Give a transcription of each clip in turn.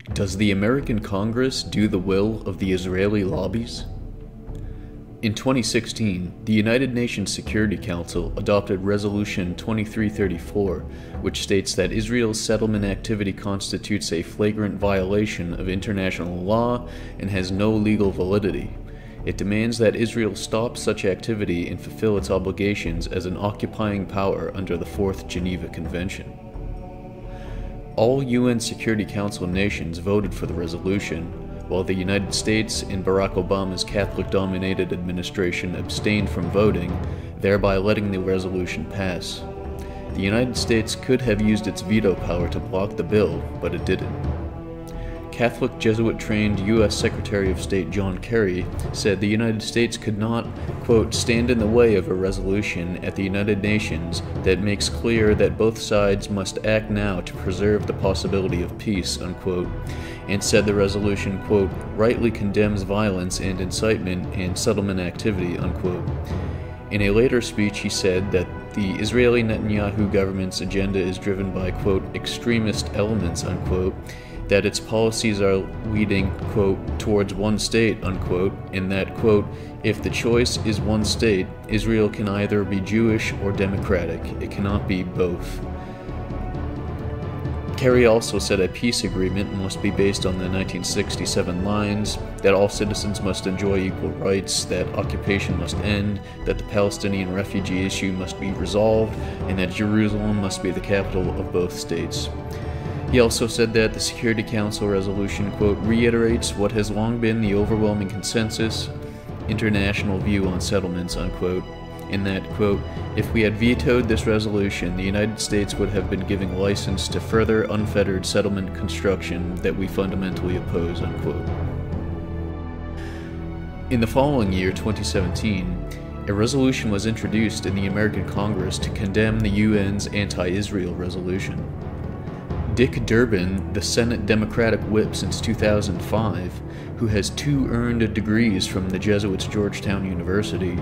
Does the American Congress do the will of the Israeli lobbies? In 2016, the United Nations Security Council adopted Resolution 2334, which states that Israel's settlement activity constitutes a flagrant violation of international law and has no legal validity. It demands that Israel stop such activity and fulfill its obligations as an occupying power under the Fourth Geneva Convention. All UN Security Council nations voted for the resolution, while the United States and Barack Obama's Catholic-dominated administration abstained from voting, thereby letting the resolution pass. The United States could have used its veto power to block the bill, but it didn't. Catholic Jesuit-trained U.S. Secretary of State John Kerry said the United States could not, quote, stand in the way of a resolution at the United Nations that makes clear that both sides must act now to preserve the possibility of peace, unquote, and said the resolution, quote, rightly condemns violence and incitement and settlement activity, unquote. In a later speech, he said that the Israeli Netanyahu government's agenda is driven by, quote, extremist elements, unquote, that its policies are leading, quote, towards one state, unquote, and that, quote, if the choice is one state, Israel can either be Jewish or democratic. It cannot be both. Kerry also said a peace agreement must be based on the 1967 lines, that all citizens must enjoy equal rights, that occupation must end, that the Palestinian refugee issue must be resolved, and that Jerusalem must be the capital of both states. He also said that the Security Council resolution, quote, reiterates what has long been the overwhelming consensus, international view on settlements, unquote, and that, quote, if we had vetoed this resolution, the United States would have been giving license to further unfettered settlement construction that we fundamentally oppose, unquote. In the following year, 2017, a resolution was introduced in the American Congress to condemn the UN's anti-Israel resolution. Dick Durbin, the Senate Democratic whip since 2005, who has 2 earned degrees from the Jesuits Georgetown University,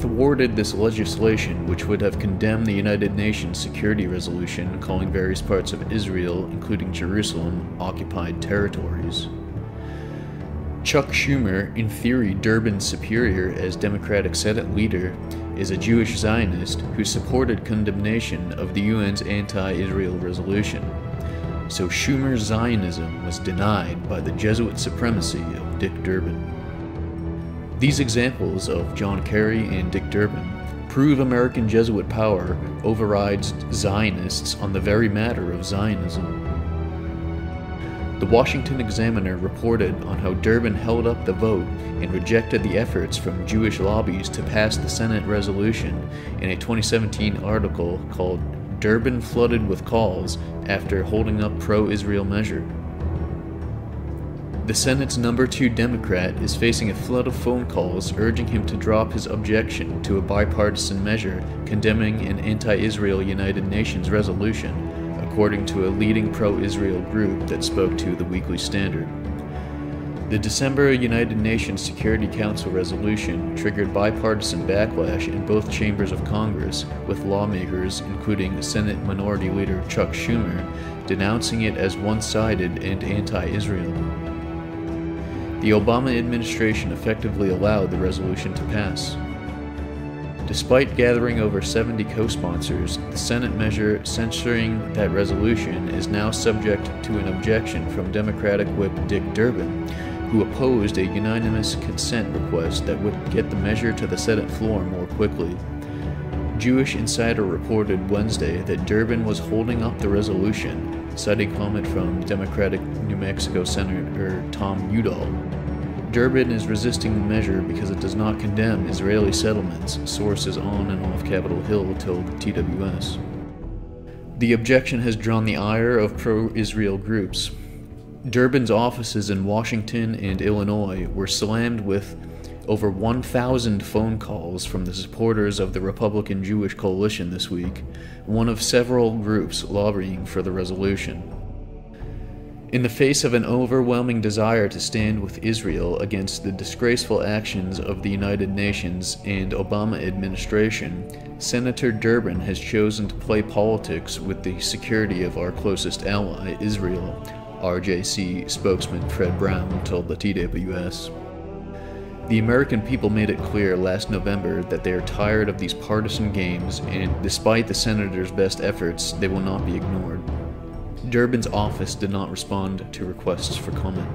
thwarted this legislation which would have condemned the United Nations Security Resolution calling various parts of Israel, including Jerusalem, occupied territories. Chuck Schumer, in theory Durbin's superior as Democratic Senate leader, is a Jewish Zionist who supported condemnation of the UN's anti-Israel resolution. So Schumer's Zionism was denied by the Jesuit supremacy of Dick Durbin. These examples of John Kerry and Dick Durbin prove American Jesuit power overrides Zionists on the very matter of Zionism. The Washington Examiner reported on how Durbin held up the vote and rejected the efforts from Jewish lobbies to pass the Senate resolution in a 2017 article called Durbin Flooded with Calls After Holding Up Pro-Israel Measure. The Senate's number 2 Democrat is facing a flood of phone calls urging him to drop his objection to a bipartisan measure condemning an anti-Israel United Nations resolution, according to a leading pro-Israel group that spoke to the Weekly Standard. The December United Nations Security Council resolution triggered bipartisan backlash in both chambers of Congress, with lawmakers, including Senate Minority Leader Chuck Schumer, denouncing it as one-sided and anti-Israel. The Obama administration effectively allowed the resolution to pass. Despite gathering over 70 co-sponsors, the Senate measure censoring that resolution is now subject to an objection from Democratic Whip Dick Durbin, who opposed a unanimous consent request that would get the measure to the Senate floor more quickly. Jewish Insider reported Wednesday that Durbin was holding up the resolution, citing comment from Democratic New Mexico Senator Tom Udall. Durbin is resisting the measure because it does not condemn Israeli settlements, sources on and off Capitol Hill told TWS. The objection has drawn the ire of pro-Israel groups. Durbin's offices in Washington and Illinois were slammed with over 1,000 phone calls from the supporters of the Republican Jewish Coalition this week, one of several groups lobbying for the resolution. In the face of an overwhelming desire to stand with Israel against the disgraceful actions of the United Nations and Obama administration, Senator Durbin has chosen to play politics with the security of our closest ally, Israel, RJC spokesman Fred Brown told the TWS. The American people made it clear last November that they are tired of these partisan games, and despite the senator's best efforts, they will not be ignored. Durbin's office did not respond to requests for comment.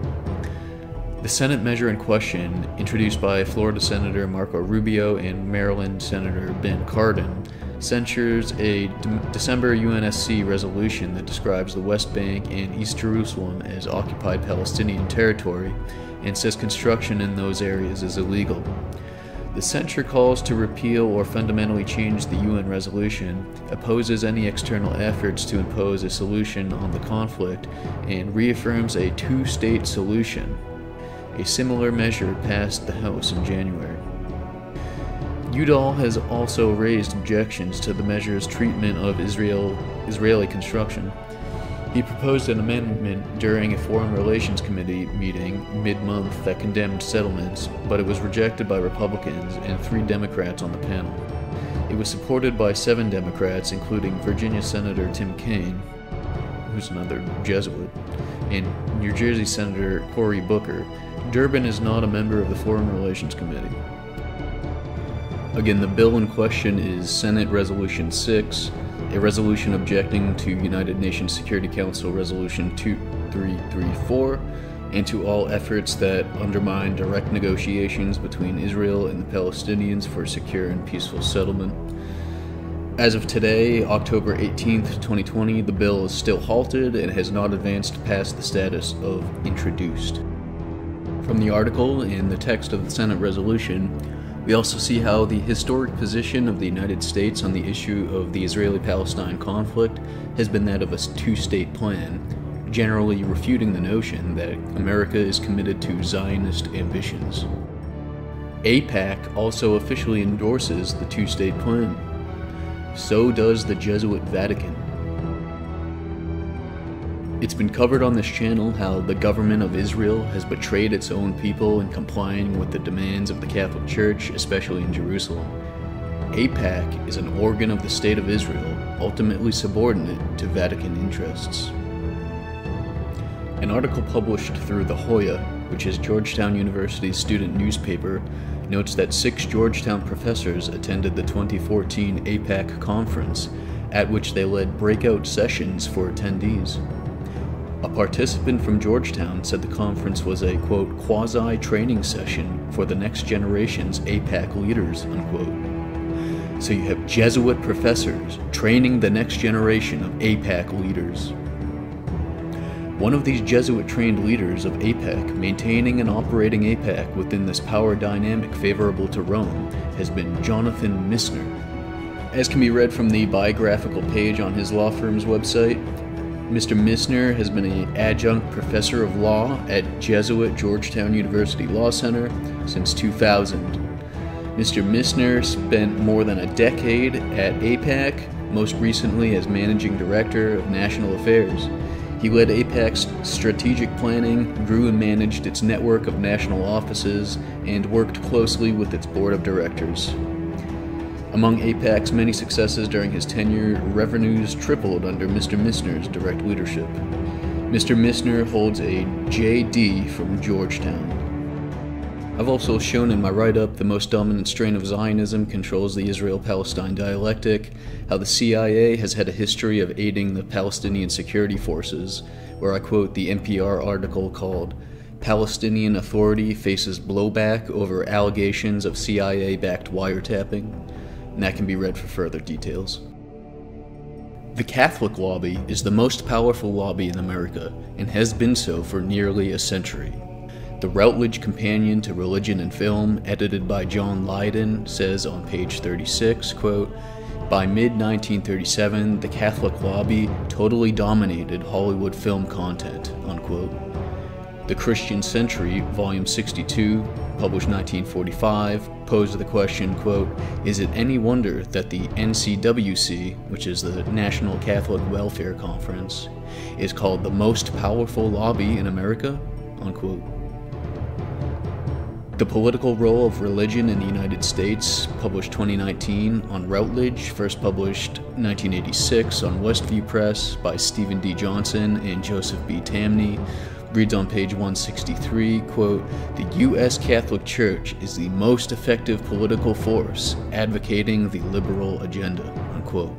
The Senate measure in question, introduced by Florida Senator Marco Rubio and Maryland Senator Ben Cardin, censures a December UNSC resolution that describes the West Bank and East Jerusalem as occupied Palestinian territory and says construction in those areas is illegal. The censure calls to repeal or fundamentally change the UN resolution, opposes any external efforts to impose a solution on the conflict, and reaffirms a two-state solution. A similar measure passed the House in January. Udall has also raised objections to the measure's treatment of Israeli construction. He proposed an amendment during a Foreign Relations Committee meeting mid-month that condemned settlements, but it was rejected by Republicans and 3 Democrats on the panel. It was supported by 7 Democrats, including Virginia Senator Tim Kaine, who's another Jesuit, and New Jersey Senator Cory Booker. Durbin is not a member of the Foreign Relations Committee. Again, the bill in question is Senate Resolution 6, a resolution objecting to United Nations Security Council Resolution 2334, and to all efforts that undermine direct negotiations between Israel and the Palestinians for secure and peaceful settlement. As of today, October 18th, 2020, the bill is still halted and has not advanced past the status of introduced. From the article and the text of the Senate resolution, we also see how the historic position of the United States on the issue of the Israeli-Palestine conflict has been that of a two-state plan, generally refuting the notion that America is committed to Zionist ambitions. AIPAC also officially endorses the two-state plan. So does the Jesuit Vatican. It's been covered on this channel how the government of Israel has betrayed its own people in complying with the demands of the Catholic Church, especially in Jerusalem. AIPAC is an organ of the State of Israel, ultimately subordinate to Vatican interests. An article published through The Hoya, which is Georgetown University's student newspaper, notes that 6 Georgetown professors attended the 2014 AIPAC conference, at which they led breakout sessions for attendees. A participant from Georgetown said the conference was a, quote, quasi-training session for the next generation's AIPAC leaders, unquote. So you have Jesuit professors training the next generation of AIPAC leaders. One of these Jesuit-trained leaders of AIPAC, maintaining and operating AIPAC within this power dynamic favorable to Rome, has been Jonathan Missner. As can be read from the biographical page on his law firm's website, Mr. Missner has been an adjunct professor of law at Jesuit Georgetown University Law Center since 2000. Mr. Missner spent more than a decade at AIPAC, most recently as Managing Director of National Affairs. He led AIPAC's strategic planning, grew and managed its network of national offices, and worked closely with its board of directors. Among AIPAC's many successes during his tenure, revenues tripled under Mr. Missner's direct leadership. Mr. Missner holds a JD from Georgetown. I've also shown in my write-up the most dominant strain of Zionism controls the Israel-Palestine dialectic, how the CIA has had a history of aiding the Palestinian security forces, where I quote the NPR article called "Palestinian Authority Faces Blowback Over Allegations of CIA-Backed Wiretapping," and that can be read for further details. The Catholic lobby is the most powerful lobby in America, and has been so for nearly a century. The Routledge Companion to Religion and Film, edited by John Lydon, says on page 36, quote, "By mid-1937, the Catholic lobby totally dominated Hollywood film content," unquote. The Christian Century, volume 62, published 1945, posed the question, quote, "Is it any wonder that the NCWC, which is the National Catholic Welfare Conference, is called the most powerful lobby in America?" Unquote. The Political Role of Religion in the United States, published 2019 on Routledge, first published 1986 on Westview Press by Stephen D. Johnson and Joseph B. Tamney, reads on page 163, quote, "The U.S. Catholic Church is the most effective political force advocating the liberal agenda," unquote.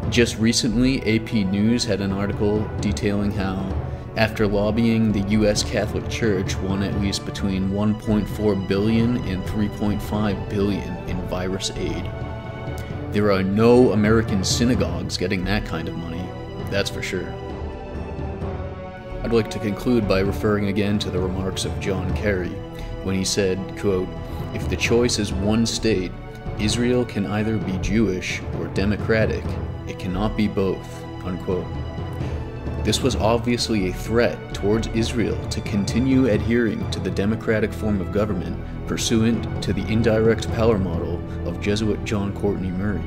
Just recently, AP News had an article detailing how, after lobbying, the U.S. Catholic Church won at least between $1.4 billion and $3.5 billion in virus aid. There are no American synagogues getting that kind of money, that's for sure. I'd like to conclude by referring again to the remarks of John Kerry, when he said, quote, "If the choice is one state, Israel can either be Jewish or democratic. It cannot be both," unquote. This was obviously a threat towards Israel to continue adhering to the democratic form of government pursuant to the indirect power model of Jesuit John Courtney Murray.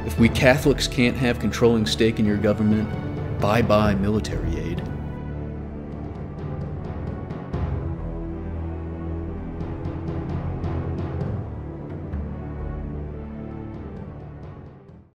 If we Catholics can't have controlling stake in your government, bye-bye military aid.